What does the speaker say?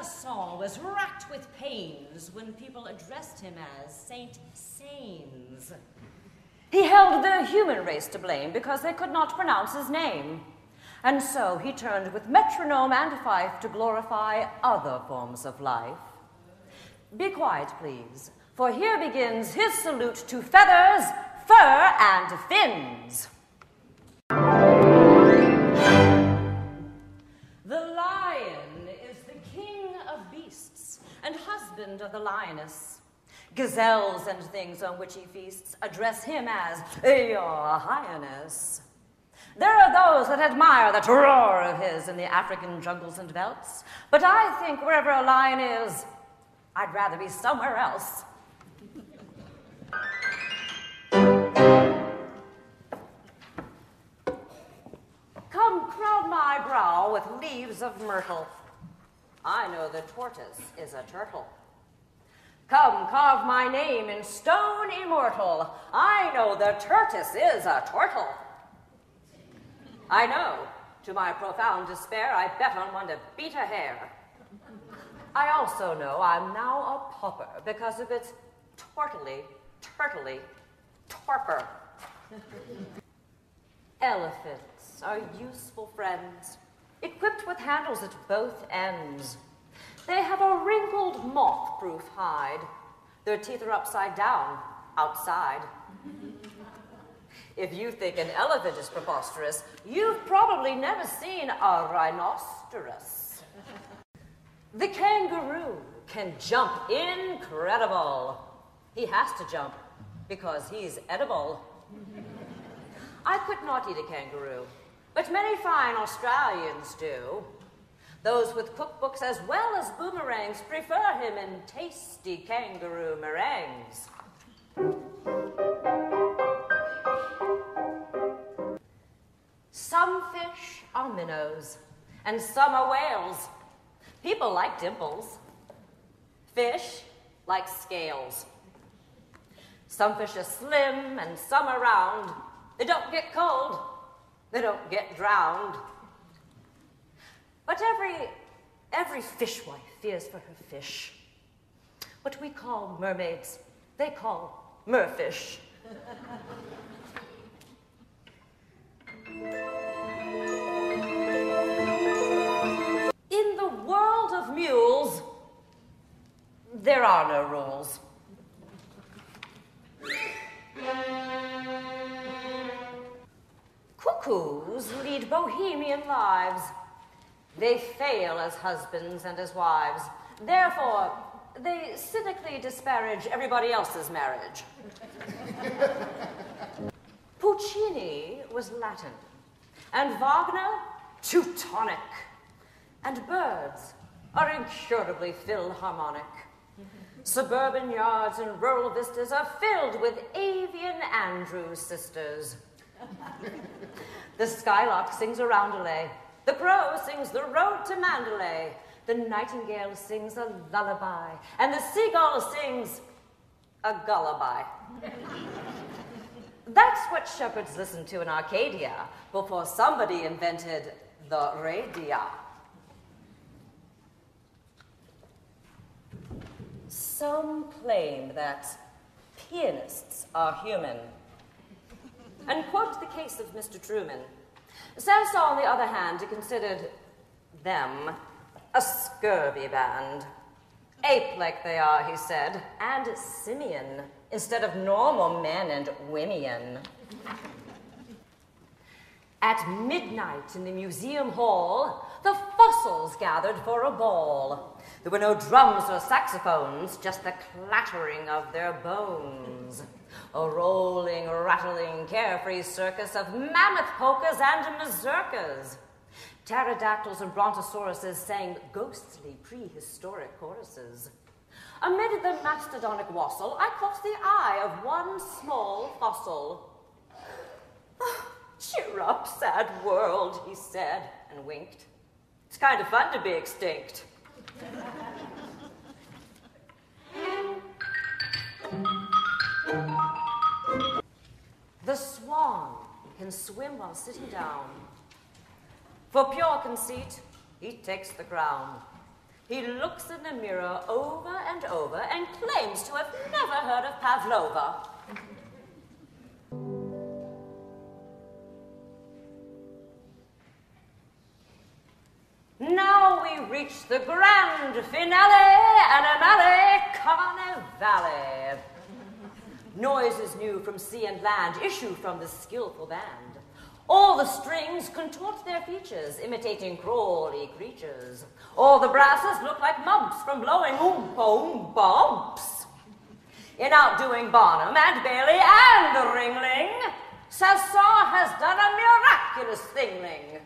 Cesson was racked with pains when people addressed him as Saint Sains. He held the human race to blame because they could not pronounce his name. And so he turned with metronome and fife to glorify other forms of life. Be quiet, please, for here begins his salute to feathers, fur, and fins. The lion is the king of beasts and husband of the lioness. Gazelles and things on which he feasts address him as Your Highness. There are those that admire that roar of his in the African jungles and velds, but I think wherever a lion is, I'd rather be somewhere else. Come crown my brow with leaves of myrtle. I know the tortoise is a turtle. Come carve my name in stone immortal. I know the tortoise is a turtle. I know, to my profound despair, I bet on one to beat a hare. I also know I'm now a pauper because of its turtly torpor. Elephants are useful friends, equipped with handles at both ends. They have a wrinkled, moth-proof hide. Their teeth are upside down, outside. If you think an elephant is preposterous, you've probably never seen a rhinoceros. The kangaroo can jump incredible. He has to jump because he's edible. I could not eat a kangaroo, but many fine Australians do. Those with cookbooks as well as boomerangs prefer him in tasty kangaroo meringues. Some fish are minnows, and some are whales. People like dimples. Fish like scales. Some fish are slim and some are round. They don't get cold. They don't get drowned. But every fishwife fears for her fish. What we call mermaids, they call merfish. In the world of mules, there are no rules. Cuckoos lead bohemian lives. They fail as husbands and as wives. Therefore, they cynically disparage everybody else's marriage. Puccini was Latin, and Wagner, Teutonic, and birds are incurably philharmonic. Suburban yards and rural vistas are filled with avian Andrews sisters. The skylark sings a roundelay. The crow sings the road to Mandalay. The nightingale sings a lullaby. And the seagull sings a gulliby. That's what shepherds listened to in Arcadia before somebody invented the radio. Some claim that pianists are human and quote the case of Mr. Truman. Sansa, on the other hand, considered them a scurvy band. Ape-like they are, he said, and simian, instead of normal men and women. At midnight in the museum hall, the fossils gathered for a ball. There were no drums or saxophones, just the clattering of their bones. A rolling, rattling, carefree circus of mammoth polkas and mazurkas. Pterodactyls and brontosauruses sang ghostly prehistoric choruses. Amid the mastodonic wassail, I caught the eye of one small fossil. Oh, cheer up, sad world, he said and winked. It's kind of fun to be extinct. The swan can swim while sitting down. For pure conceit, he takes the crown. He looks in the mirror over and over and claims to have never heard of Pavlova. Now we reach the grand finale, animale Carnival. Noises new from sea and land issue from the skillful band. All the strings contort their features, imitating crawly creatures. All the brasses look like mumps from blowing oompa umps. In outdoing Barnum and Bailey and Ringling, Sassar has done a miraculous thingling.